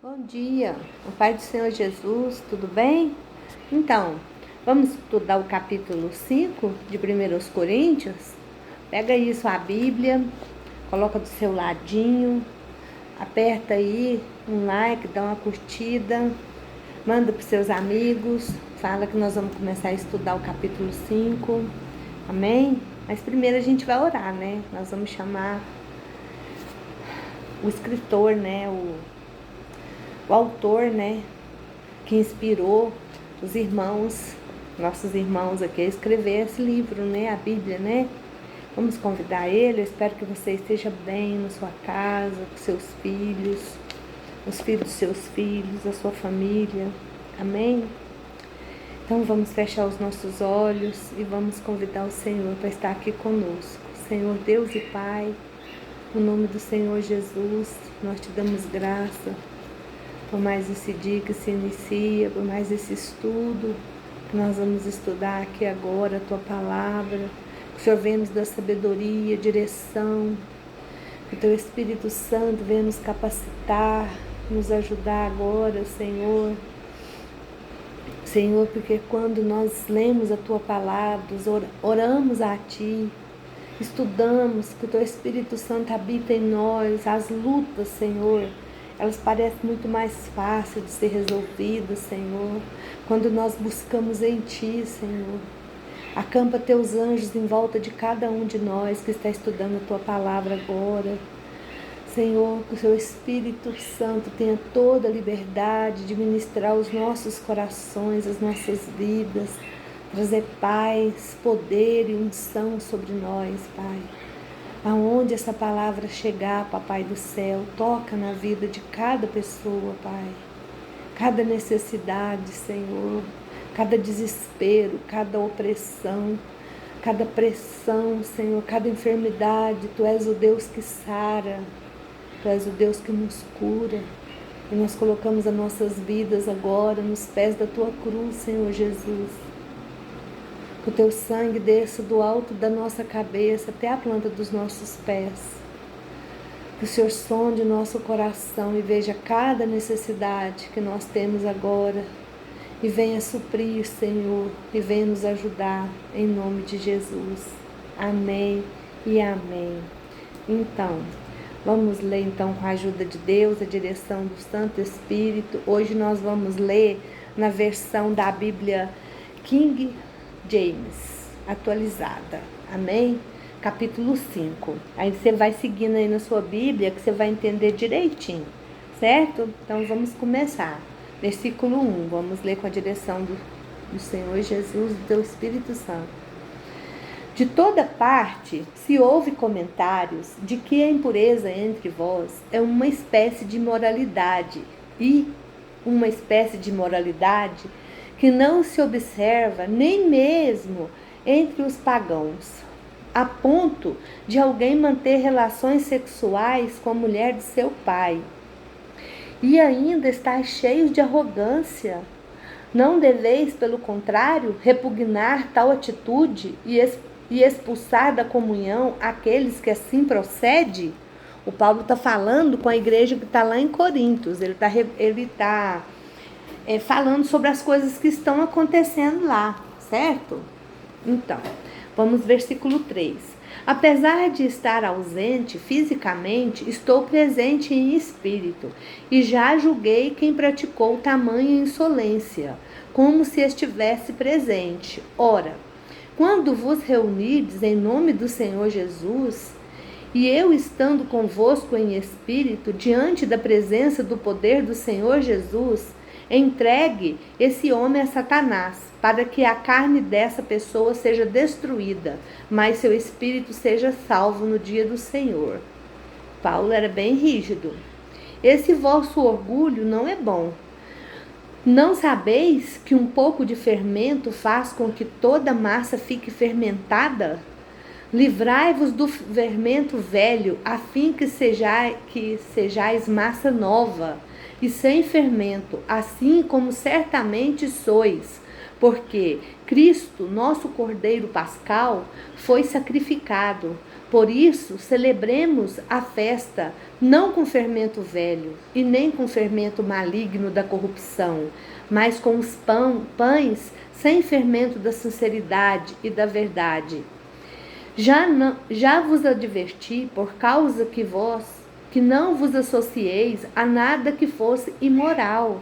Bom dia, o Pai do Senhor Jesus, tudo bem? Então, vamos estudar o capítulo 5 de 1 Coríntios? Pega aí sua Bíblia, coloca do seu ladinho, aperta aí um like, dá uma curtida, manda para os seus amigos, fala que nós vamos começar a estudar o capítulo 5, amém? Mas primeiro a gente vai orar, né? Nós vamos chamar o escritor, né? O autor, né, que inspirou os irmãos, nossos irmãos aqui, a escrever esse livro, né, a Bíblia, né? Vamos convidar ele. Eu espero que você esteja bem na sua casa, com seus filhos, os filhos dos seus filhos, a sua família, amém? Então vamos fechar os nossos olhos e vamos convidar o Senhor para estar aqui conosco. Senhor Deus e Pai, no nome do Senhor Jesus, nós te damos graça por mais esse dia que se inicia, por mais esse estudo que nós vamos estudar aqui agora, a Tua Palavra. Que o Senhor venha nos dar sabedoria, direção, que o Teu Espírito Santo venha nos capacitar, nos ajudar agora, Senhor. Senhor, porque quando nós lemos a Tua Palavra, oramos a Ti, estudamos, que o Teu Espírito Santo habita em nós, as lutas, Senhor, elas parecem muito mais fáceis de ser resolvidas, Senhor, quando nós buscamos em Ti, Senhor. Acampa Teus anjos em volta de cada um de nós que está estudando a Tua Palavra agora. Senhor, que o Seu Espírito Santo tenha toda a liberdade de ministrar os nossos corações, as nossas vidas, trazer paz, poder e unção sobre nós, Pai. Aonde essa palavra chegar, Papai do céu, toca na vida de cada pessoa, Pai. Cada necessidade, Senhor, cada desespero, cada opressão, cada pressão, Senhor, cada enfermidade. Tu és o Deus que sara, Tu és o Deus que nos cura. E nós colocamos as nossas vidas agora nos pés da Tua cruz, Senhor Jesus. Que o Teu sangue desça do alto da nossa cabeça até a planta dos nossos pés. Que o Senhor sonde o nosso coração e veja cada necessidade que nós temos agora. E venha suprir, Senhor, e venha nos ajudar, em nome de Jesus. Amém e amém. Então, vamos ler então com a ajuda de Deus, a direção do Santo Espírito. Hoje nós vamos ler na versão da Bíblia King James, atualizada, amém? Capítulo 5. Aí você vai seguindo aí na sua Bíblia que você vai entender direitinho, certo? Então vamos começar. Versículo 1, vamos ler com a direção do Senhor Jesus e do Espírito Santo. De toda parte se ouve comentários de que a impureza entre vós é uma espécie de imoralidade que não se observa nem mesmo entre os pagãos, a ponto de alguém manter relações sexuais com a mulher de seu pai. E ainda estáis cheios de arrogância. Não deveis, pelo contrário, repugnar tal atitude e expulsar da comunhão aqueles que assim procedem? O Paulo está falando com a igreja que está lá em Coríntios. Ele está falando sobre as coisas que estão acontecendo lá, certo? Então, vamos versículo 3. Apesar de estar ausente fisicamente, estou presente em espírito, e já julguei quem praticou tamanha insolência, como se estivesse presente. Ora, quando vos reunides em nome do Senhor Jesus, e eu estando convosco em espírito, diante da presença do poder do Senhor Jesus, entregue esse homem a Satanás, para que a carne dessa pessoa seja destruída, mas seu espírito seja salvo no dia do Senhor. Paulo era bem rígido. Esse vosso orgulho não é bom. Não sabeis que um pouco de fermento faz com que toda a massa fique fermentada? Livrai-vos do fermento velho, a fim que sejais massa nova e sem fermento, assim como certamente sois, porque Cristo, nosso Cordeiro Pascal, foi sacrificado. Por isso, celebremos a festa, não com fermento velho, e nem com fermento maligno da corrupção, mas com os pães sem fermento da sinceridade e da verdade. Já vos adverti, por causa que não vos associeis a nada que fosse imoral.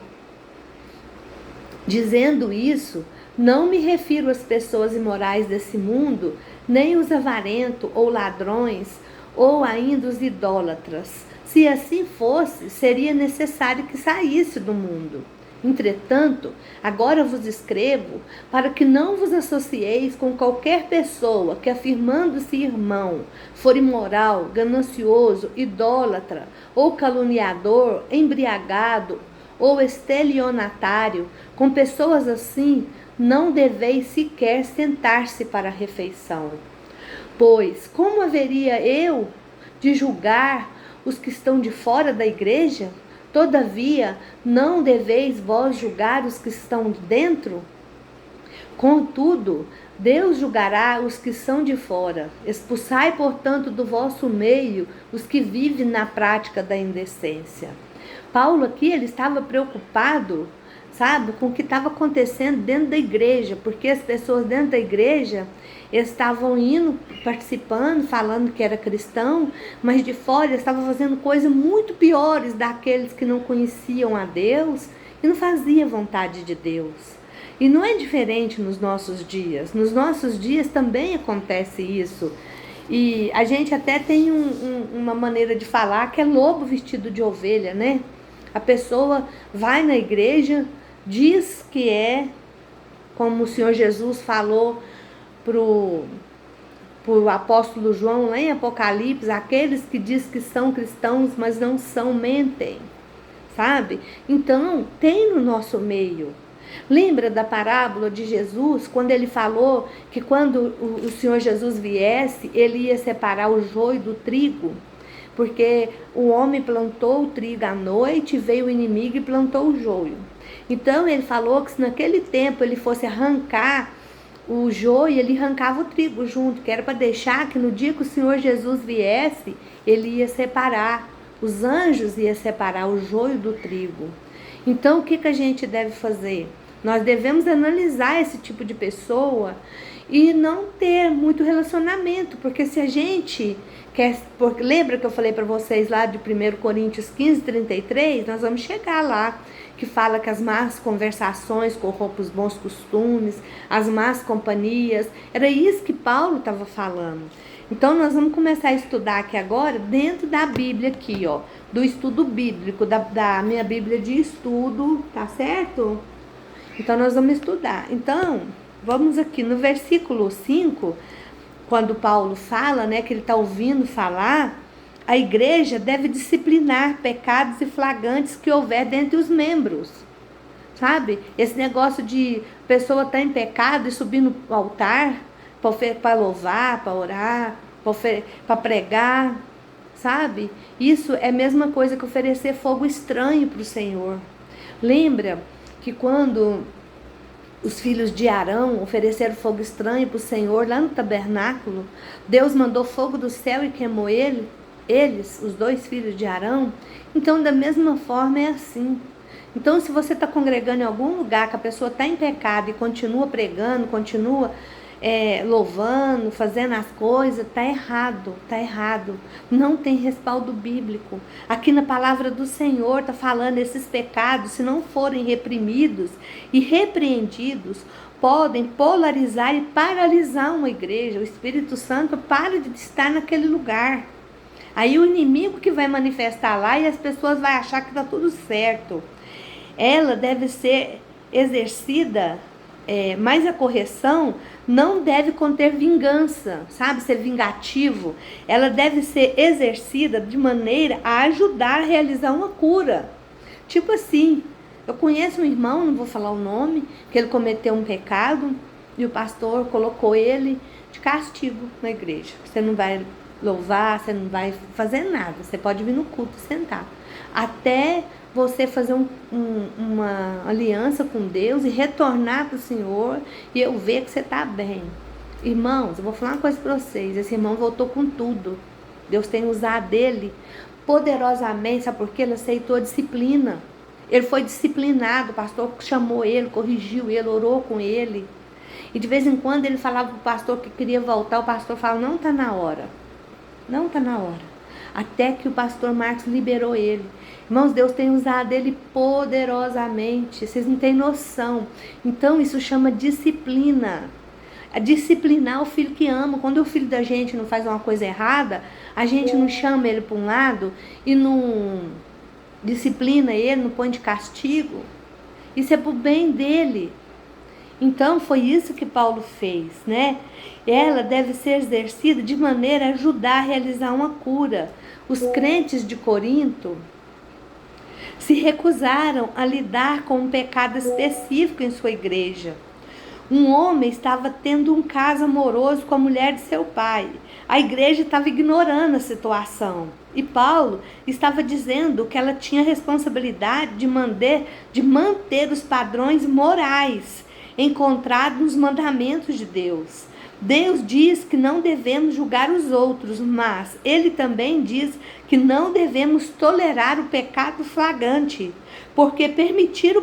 Dizendo isso, não me refiro às pessoas imorais desse mundo, nem os avarentos ou ladrões, ou ainda os idólatras. Se assim fosse, seria necessário que saísse do mundo. Entretanto, agora vos escrevo para que não vos associeis com qualquer pessoa que, afirmando-se irmão, for imoral, ganancioso, idólatra, ou caluniador, embriagado, ou estelionatário. Com pessoas assim, não deveis sequer sentar-se para a refeição. Pois, como haveria eu de julgar os que estão de fora da igreja? Todavia, não deveis vós julgar os que estão dentro? Contudo, Deus julgará os que são de fora. Expulsai, portanto, do vosso meio os que vivem na prática da indecência. Paulo aqui, ele estava preocupado, sabe, com o que estava acontecendo dentro da igreja, porque as pessoas dentro da igreja estavam indo, participando, falando que era cristão, mas de fora estavam fazendo coisas muito piores daqueles que não conheciam a Deus e não faziam vontade de Deus. E não é diferente nos nossos dias. Nos nossos dias também acontece isso. E a gente até tem uma maneira de falar que é lobo vestido de ovelha, né? A pessoa vai na igreja, diz que é, como o Senhor Jesus falou pro apóstolo João lá em Apocalipse, aqueles que diz que são cristãos, mas não são, mentem, sabe? Então, tem no nosso meio. Lembra da parábola de Jesus, quando ele falou que quando o Senhor Jesus viesse, ele ia separar o joio do trigo? Porque o homem plantou o trigo à noite, veio o inimigo e plantou o joio. Então ele falou que se naquele tempo ele fosse arrancar o joio, ele arrancava o trigo junto, que era para deixar que no dia que o Senhor Jesus viesse, ele ia separar, os anjos iam separar o joio do trigo. Então o que a gente deve fazer? Nós devemos analisar esse tipo de pessoa e não ter muito relacionamento, porque se a gente quer, porque lembra que eu falei para vocês lá de 1 Coríntios 15:33, nós vamos chegar lá, que fala que as más conversações corrompem os bons costumes, as más companhias, era isso que Paulo estava falando. Então nós vamos começar a estudar aqui agora, dentro da Bíblia aqui, ó, do estudo bíblico, da minha Bíblia de estudo, tá certo? Então nós vamos estudar. Então, vamos aqui no versículo 5, quando Paulo fala, né, que ele está ouvindo falar, a igreja deve disciplinar pecados e flagrantes que houver dentre os membros, sabe? Esse negócio de pessoa estar em pecado e subir no altar para louvar, para orar, para pregar, sabe? Isso é a mesma coisa que oferecer fogo estranho para o Senhor. Lembra que quando os filhos de Arão ofereceram fogo estranho para o Senhor lá no tabernáculo, Deus mandou fogo do céu e queimou eles, os dois filhos de Arão? Então, da mesma forma é assim. Então, se você está congregando em algum lugar que a pessoa está em pecado e continua pregando, continua louvando, fazendo as coisas, está errado, está errado. Não tem respaldo bíblico. Aqui na palavra do Senhor está falando, esses pecados, se não forem reprimidos e repreendidos, podem polarizar e paralisar uma igreja. O Espírito Santo para de estar naquele lugar. Aí o inimigo que vai manifestar lá e as pessoas vão achar que está tudo certo. Ela deve ser exercida, mas a correção não deve conter vingança, sabe? Ser vingativo. Ela deve ser exercida de maneira a ajudar a realizar uma cura. Tipo assim, eu conheço um irmão, não vou falar o nome, que ele cometeu um pecado e o pastor colocou ele de castigo na igreja. Você não vai louvar, você não vai fazer nada, você pode vir no culto sentar, até você fazer uma aliança com Deus e retornar para o Senhor e eu ver que você está bem. Irmãos, eu vou falar uma coisa para vocês. Esse irmão voltou com tudo. Deus tem usado ele poderosamente, sabe por quê? Ele aceitou a disciplina. Ele foi disciplinado, o pastor chamou ele, corrigiu ele, orou com ele. E de vez em quando ele falava para o pastor que queria voltar, o pastor falava, não está na hora. Não está na hora. Até que o pastor Marcos liberou ele. Irmãos, Deus tem usado ele poderosamente. Vocês não têm noção. Então isso chama disciplina. A disciplinar o filho que ama. Quando o filho da gente não faz uma coisa errada, a gente não chama ele para um lado e não disciplina ele, não põe de castigo. Isso é pro bem dele. Então foi isso que Paulo fez, né? Ela deve ser exercida de maneira a ajudar a realizar uma cura. Os crentes de Corinto se recusaram a lidar com um pecado específico em sua igreja. Um homem estava tendo um caso amoroso com a mulher de seu pai. A igreja estava ignorando a situação. E Paulo estava dizendo que ela tinha responsabilidade de manter os padrões morais encontrados nos mandamentos de Deus. Deus diz que não devemos julgar os outros, mas Ele também diz que não devemos tolerar o pecado flagrante, porque permitir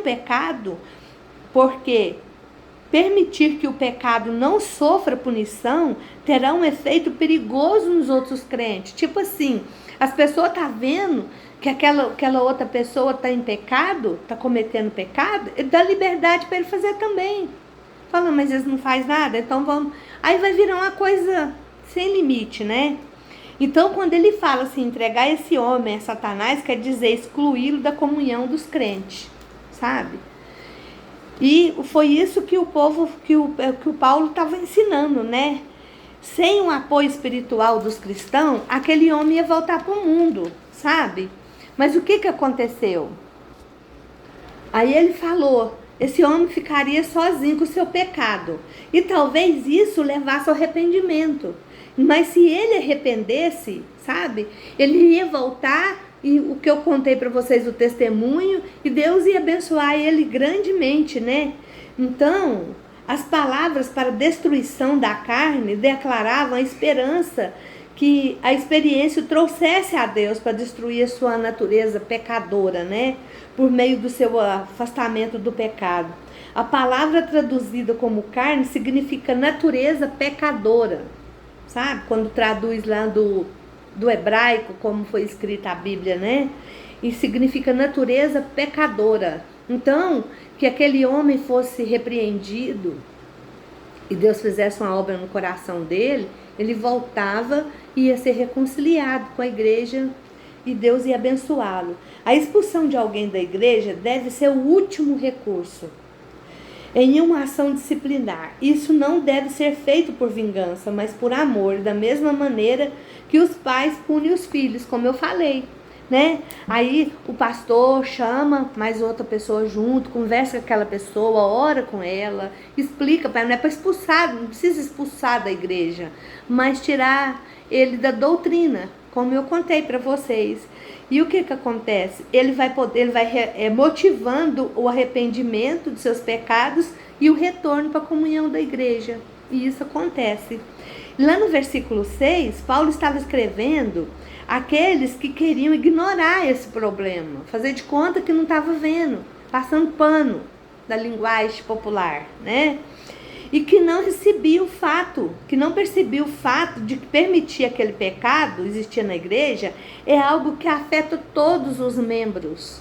que o pecado não sofra punição terá um efeito perigoso nos outros crentes. Tipo assim, as pessoas estão vendo que aquela outra pessoa está em pecado, está cometendo pecado, ele dá liberdade para ele fazer também. Fala, mas eles não fazem nada, então vamos... Aí vai virar uma coisa sem limite, né? Então, quando ele fala assim, entregar esse homem a Satanás, quer dizer excluí-lo da comunhão dos crentes, sabe? E foi isso que o Paulo estava ensinando, né? Sem o apoio espiritual dos cristãos, aquele homem ia voltar para o mundo, sabe? Mas o que aconteceu? Aí ele falou, esse homem ficaria sozinho com o seu pecado. E talvez isso levasse ao arrependimento. Mas se ele arrependesse, sabe? Ele ia voltar, e o que eu contei para vocês, o testemunho, e Deus ia abençoar ele grandemente, né? Então, as palavras para a destruição da carne declaravam a esperança que a experiência o trouxesse a Deus para destruir a sua natureza pecadora, né? Por meio do seu afastamento do pecado. A palavra traduzida como carne significa natureza pecadora, sabe? Quando traduz lá do hebraico, como foi escrita a Bíblia, né? E significa natureza pecadora. Então, que aquele homem fosse repreendido e Deus fizesse uma obra no coração dele, ele voltava e ia ser reconciliado com a igreja e Deus ia abençoá-lo. A expulsão de alguém da igreja deve ser o último recurso em uma ação disciplinar. Isso não deve ser feito por vingança, mas por amor, da mesma maneira que os pais punem os filhos, como eu falei, né? Aí o pastor chama mais outra pessoa junto, conversa com aquela pessoa, ora com ela, explica para ela, não é para expulsar, não precisa expulsar da igreja, mas tirar ele da doutrina, como eu contei para vocês. E o que acontece? Ele vai motivando o arrependimento dos seus pecados e o retorno para a comunhão da igreja. E isso acontece. Lá no versículo 6, Paulo estava escrevendo aqueles que queriam ignorar esse problema, fazer de conta que não estava vendo, passando pano da linguagem popular, né? E que não percebia o fato de que permitir aquele pecado existir na igreja é algo que afeta todos os membros.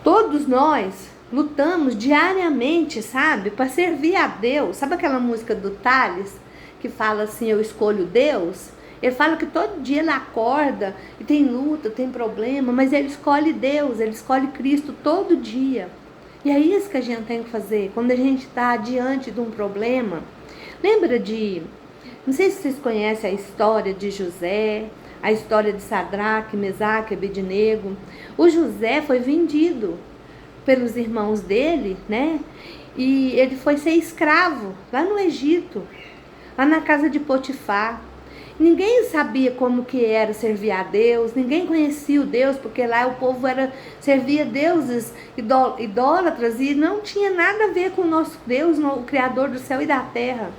Todos nós lutamos diariamente, sabe, para servir a Deus. Sabe aquela música do Thales, que fala assim, eu escolho Deus? Ele fala que todo dia ele acorda e tem luta, tem problema, mas ele escolhe Deus, ele escolhe Cristo todo dia. E é isso que a gente tem que fazer quando a gente está diante de um problema. Lembra não sei se vocês conhecem a história de José, a história de Sadraque, Mesaque e Abednego. O José foi vendido pelos irmãos dele, né? E ele foi ser escravo lá no Egito, lá na casa de Potifar. ninguém sabia como que era servir a Deus, ninguém conhecia o Deus, porque lá o povo servia deuses idólatras e não tinha nada a ver com o nosso Deus, o Criador do céu e da terra.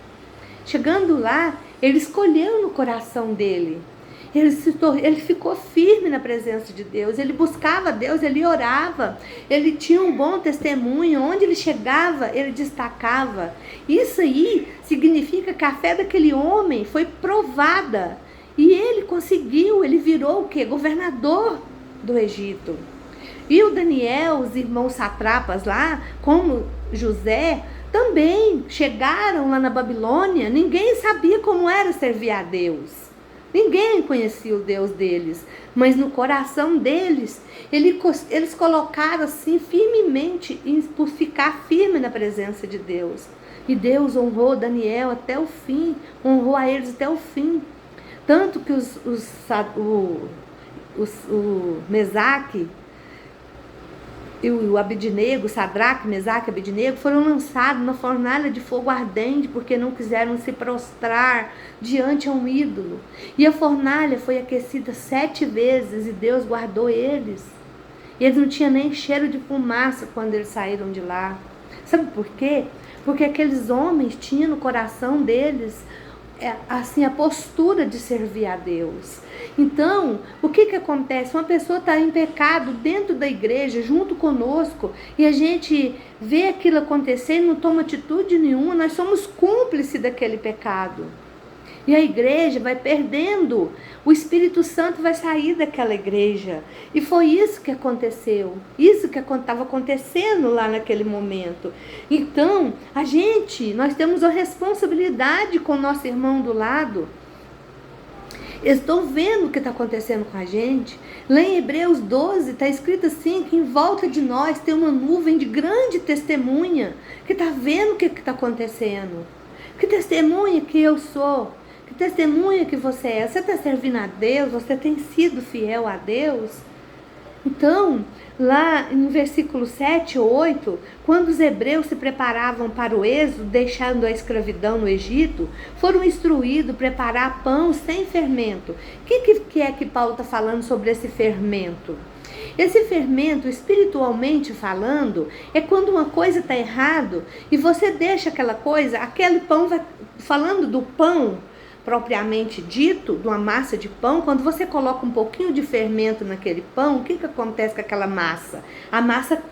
Chegando lá, ele escolheu no coração dele. Ele ficou firme na presença de Deus, ele buscava Deus, ele orava, ele tinha um bom testemunho, onde ele chegava, ele destacava. Isso aí significa que a fé daquele homem foi provada, e ele conseguiu, ele virou o quê? Governador do Egito. E o Daniel, os irmãos satrapas lá, como José, também chegaram lá na Babilônia, ninguém sabia como era servir a Deus. Ninguém conhecia o Deus deles, mas no coração deles, eles colocaram assim firmemente, por ficar firme na presença de Deus. E Deus honrou Daniel até o fim, honrou a eles até o fim. Tanto que o Mesaque e o Abednego, Sadraque, Mesaque e Abednego, foram lançados na fornalha de fogo ardente, porque não quiseram se prostrar diante a um ídolo. E a fornalha foi aquecida 7 vezes e Deus guardou eles. E eles não tinham nem cheiro de fumaça quando eles saíram de lá. Sabe por quê? Porque aqueles homens tinham no coração deles assim, a postura de servir a Deus. Então, o que acontece? Uma pessoa está em pecado dentro da igreja, junto conosco, e a gente vê aquilo acontecer e não toma atitude nenhuma, nós somos cúmplices daquele pecado. E a igreja vai perdendo, o Espírito Santo vai sair daquela igreja. E foi isso que aconteceu, isso que estava acontecendo lá naquele momento. Então, nós temos a responsabilidade com o nosso irmão do lado. Eles estão vendo o que está acontecendo com a gente. Lá em Hebreus 12 está escrito assim, que em volta de nós tem uma nuvem de grande testemunha, que está vendo o que está acontecendo. Que testemunha que eu sou? Que testemunha que você é? Você está servindo a Deus? Você tem sido fiel a Deus? Então, lá no versículo 7 ou 8, quando os hebreus se preparavam para o êxodo, deixando a escravidão no Egito, foram instruídos a preparar pão sem fermento. O que é que Paulo está falando sobre esse fermento? Esse fermento, espiritualmente falando, é quando uma coisa está errada e você deixa aquela coisa, aquele pão vai, falando do pão propriamente dito, de uma massa de pão, quando você coloca um pouquinho de fermento naquele pão, o que acontece com aquela massa? A massa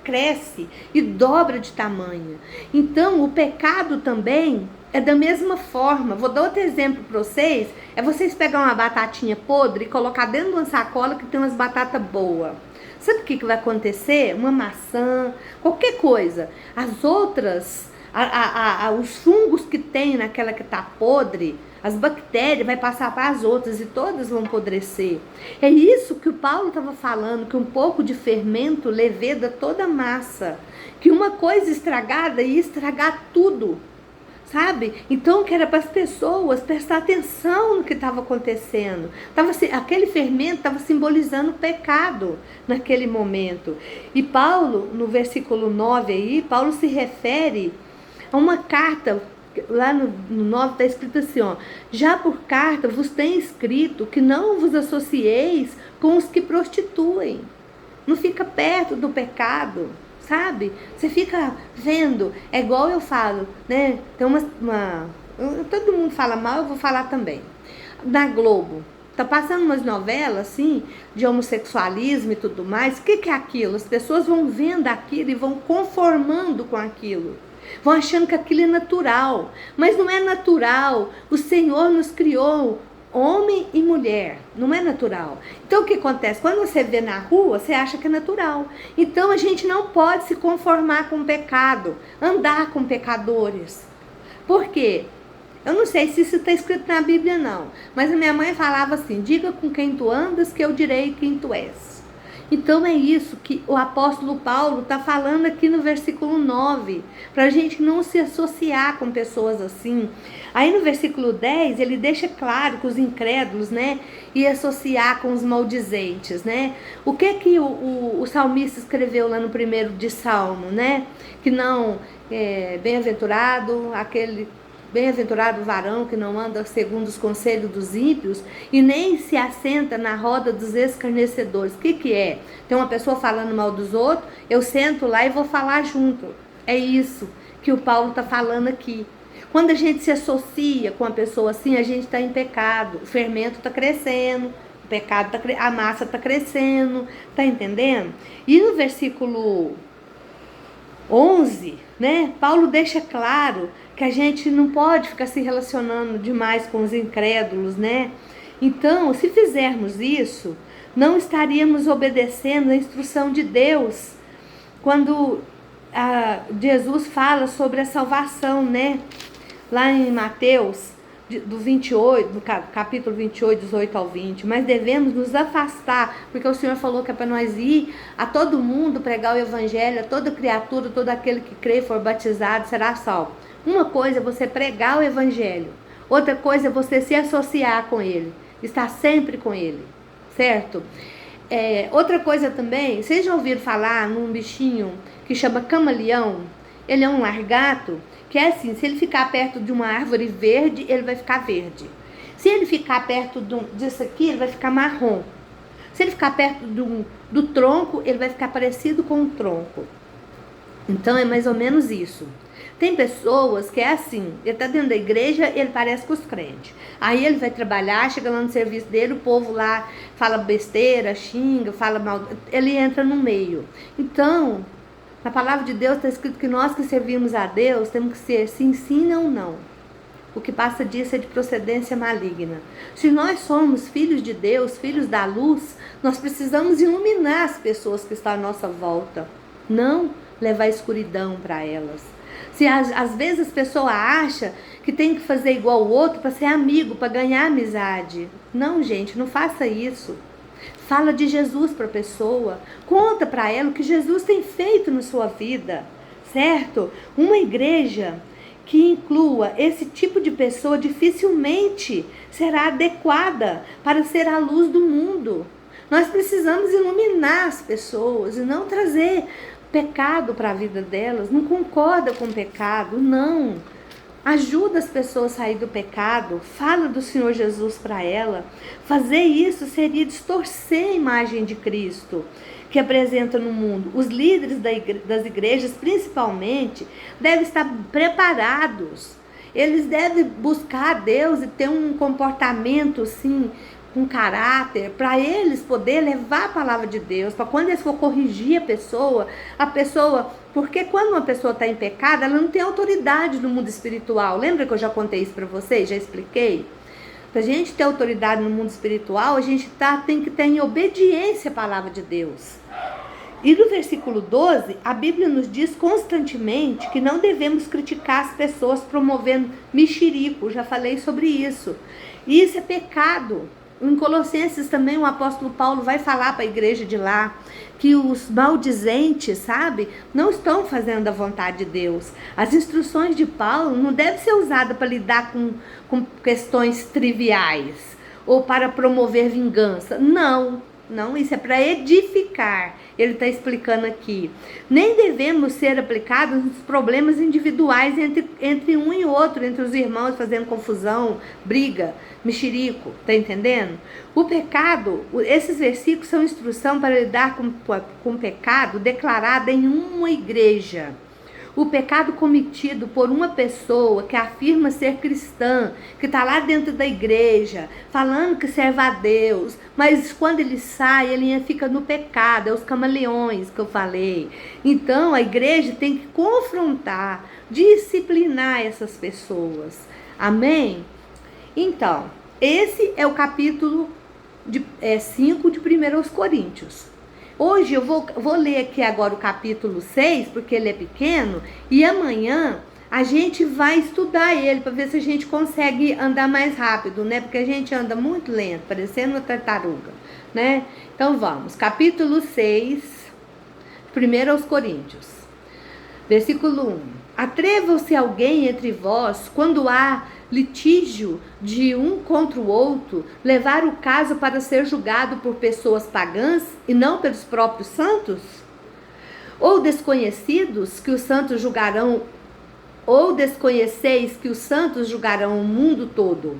cresce e dobra de tamanho. Então, o pecado também é da mesma forma. Vou dar outro exemplo para vocês. É vocês pegar uma batatinha podre e colocar dentro de uma sacola que tem umas batatas boas. Sabe o que vai acontecer? Uma maçã, qualquer coisa. As outras, os fungos que tem naquela que está podre, as bactérias vai passar para as outras e todas vão apodrecer. É isso que o Paulo estava falando, que um pouco de fermento leveda toda a massa. Que uma coisa estragada ia estragar tudo. Sabe? Então, que era para as pessoas prestar atenção no que estava acontecendo. Aquele fermento estava simbolizando o pecado naquele momento. E Paulo, no versículo 9 aí, Paulo se refere a uma carta, lá no 9 está escrito assim, ó: já por carta vos tenho escrito que não vos associeis com os que prostituem. Não fica perto do pecado. Sabe? Você fica vendo, é igual eu falo, né? Tem todo mundo fala mal, eu vou falar também. Na Globo, tá passando umas novelas assim, de homossexualismo e tudo mais. O que é aquilo? As pessoas vão vendo aquilo e vão conformando com aquilo. Vão achando que aquilo é natural. Mas não é natural. O Senhor nos criou homem e mulher, não é natural. Então o que acontece? Quando você vê na rua, você acha que é natural. Então a gente não pode se conformar com o pecado, andar com pecadores. Por quê? Eu não sei se isso está escrito na Bíblia não, mas a minha mãe falava assim: diga com quem tu andas que eu direi quem tu és. Então é isso que o apóstolo Paulo está falando aqui no versículo 9, para a gente não se associar com pessoas assim. Aí no versículo 10 ele deixa claro que os incrédulos, né, e associar com os maldizentes, né? O que o salmista escreveu lá no primeiro de Salmo, né? Que não é bem-aventurado aquele bem-aventurado o varão que não anda segundo os conselhos dos ímpios e nem se assenta na roda dos escarnecedores. O que é? Tem uma pessoa falando mal dos outros, eu sento lá e vou falar junto. É isso que o Paulo está falando aqui. Quando a gente se associa com uma pessoa assim, a gente está em pecado. O fermento está crescendo, o pecado a massa está crescendo, tá entendendo? E no versículo 11, né, Paulo deixa claro que a gente não pode ficar se relacionando demais com os incrédulos, né? Então, se fizermos isso, não estaríamos obedecendo a instrução de Deus. Quando Jesus fala sobre a salvação, né? Lá em Mateus, do 28, do capítulo 28, 18 ao 20, mas devemos nos afastar, porque o Senhor falou que é para nós ir a todo mundo pregar o evangelho, a toda criatura, todo aquele que crê e for batizado será salvo. Uma coisa é você pregar o evangelho, outra coisa é você se associar com ele, estar sempre com ele, certo? Outra coisa também, vocês já ouviram falar num bichinho que chama camaleão? Ele é um largato, que é assim, se ele ficar perto de uma árvore verde, ele vai ficar verde. Se ele ficar perto disso aqui, ele vai ficar marrom. Se ele ficar perto do tronco, ele vai ficar parecido com um tronco. Então é mais ou menos isso. Tem pessoas que é assim, ele está dentro da igreja, ele parece com os crentes. Aí ele vai trabalhar, chega lá no serviço dele, o povo lá fala besteira, xinga, fala mal, ele entra no meio. Então, na palavra de Deus está escrito que nós que servimos a Deus temos que ser sim, sim ou não. O que passa disso é de procedência maligna. Se nós somos filhos de Deus, filhos da luz, nós precisamos iluminar as pessoas que estão à nossa volta. Não levar escuridão para elas. Se às vezes as pessoas acham que tem que fazer igual o outro para ser amigo, para ganhar amizade. Não, gente, não faça isso. Fala de Jesus para a pessoa, conta para ela o que Jesus tem feito na sua vida, certo? Uma igreja que inclua esse tipo de pessoa dificilmente será adequada para ser a luz do mundo. Nós precisamos iluminar as pessoas e não trazer pecado para a vida delas. Não concorda com o pecado, não. Ajuda as pessoas a sair do pecado, fala do Senhor Jesus para ela. Fazer isso seria distorcer a imagem de Cristo que apresenta no mundo. Os líderes das igrejas, principalmente, devem estar preparados. Eles devem buscar a Deus e ter um comportamento assim, com caráter, para eles poderem levar a palavra de Deus, para quando eles for corrigir a pessoa, porque quando uma pessoa está em pecado, ela não tem autoridade no mundo espiritual. Lembra que eu já contei isso para vocês, já expliquei? Para a gente ter autoridade no mundo espiritual, a gente tem que ter em obediência à palavra de Deus. E no versículo 12, a Bíblia nos diz constantemente que não devemos criticar as pessoas promovendo mexerico. Já falei sobre isso. E isso é pecado. Em Colossenses também o apóstolo Paulo vai falar para a igreja de lá que os maldizentes, sabe, não estão fazendo a vontade de Deus. As instruções de Paulo não devem ser usadas para lidar com questões triviais ou para promover vingança. Não, isso é para edificar. Ele está explicando aqui. Nem devemos ser aplicados nos problemas individuais entre um e outro, entre os irmãos, fazendo confusão, briga, mexerico, tá entendendo? O pecado, esses versículos são instrução para lidar com o pecado declarado em uma igreja. O pecado cometido por uma pessoa que afirma ser cristã, que está lá dentro da igreja, falando que serve a Deus, mas quando ele sai, ele fica no pecado, é os camaleões que eu falei. Então a igreja tem que confrontar, disciplinar essas pessoas. Amém? Então, esse é o capítulo 5 de 1 Coríntios. Hoje eu vou ler aqui agora o capítulo 6, porque ele é pequeno, e amanhã a gente vai estudar ele, para ver se a gente consegue andar mais rápido, né? Porque a gente anda muito lento, parecendo uma tartaruga, né? Então vamos, capítulo 6, 1 Coríntios, versículo 1. Atreva-se alguém entre vós, quando há litígio de um contra o outro, levar o caso para ser julgado por pessoas pagãs e não pelos próprios santos? Ou desconhecidos que os santos julgarão Ou desconheceis que os santos julgarão o mundo todo?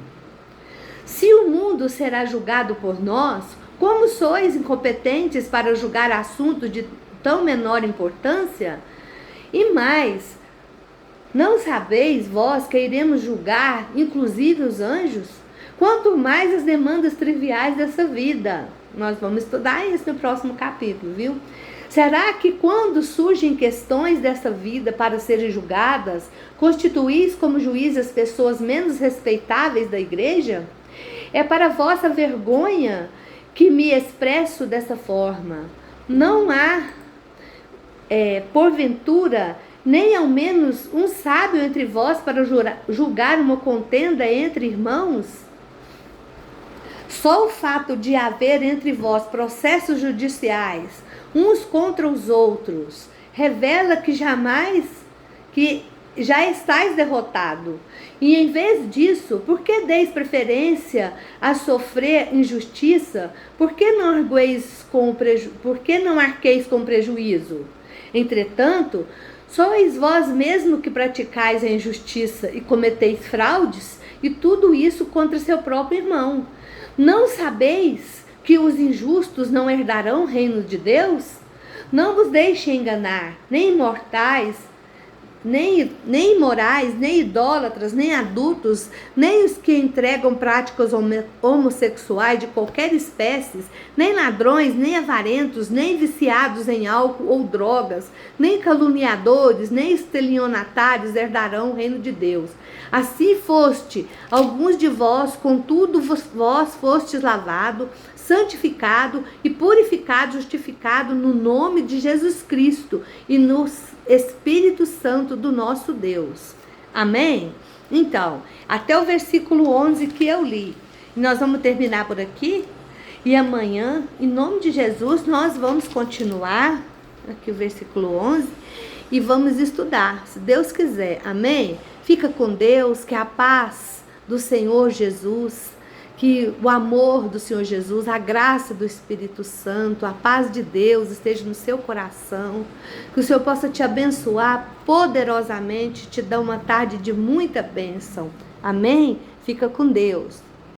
Se o mundo será julgado por nós, como sois incompetentes para julgar assuntos de tão menor importância? E mais, não sabeis vós que iremos julgar, inclusive os anjos? Quanto mais as demandas triviais dessa vida. Nós vamos estudar isso no próximo capítulo, viu? Será que quando surgem questões dessa vida para serem julgadas, constituís como juiz as pessoas menos respeitáveis da igreja? É para vossa vergonha que me expresso dessa forma. Não há, porventura, nem ao menos um sábio entre vós para julgar uma contenda entre irmãos? Só o fato de haver entre vós processos judiciais, uns contra os outros, revela que já estáis derrotado. E em vez disso, por que deis preferência a sofrer injustiça? Por que não arqueis com prejuízo? Entretanto, sois vós mesmo que praticais a injustiça e cometeis fraudes, e tudo isso contra seu próprio irmão. Não sabeis que os injustos não herdarão o reino de Deus? Não vos deixem enganar, nem imortais, nem imorais, nem idólatras, nem adultos, nem os que entregam práticas homossexuais de qualquer espécie, nem ladrões, nem avarentos, nem viciados em álcool ou drogas, nem caluniadores, nem estelionatários herdarão o reino de Deus. Assim foste alguns de vós, contudo vós fostes lavado, santificado e purificado, justificado no nome de Jesus Cristo e no Espírito Santo do nosso Deus. Amém? Então, até o versículo 11 que eu li. Nós vamos terminar por aqui. E amanhã, em nome de Jesus, nós vamos continuar aqui o versículo 11 e vamos estudar, se Deus quiser. Amém? Fica com Deus, que a paz do Senhor Jesus, que o amor do Senhor Jesus, a graça do Espírito Santo, a paz de Deus esteja no seu coração, que o Senhor possa te abençoar poderosamente, te dar uma tarde de muita bênção. Amém? Fica com Deus.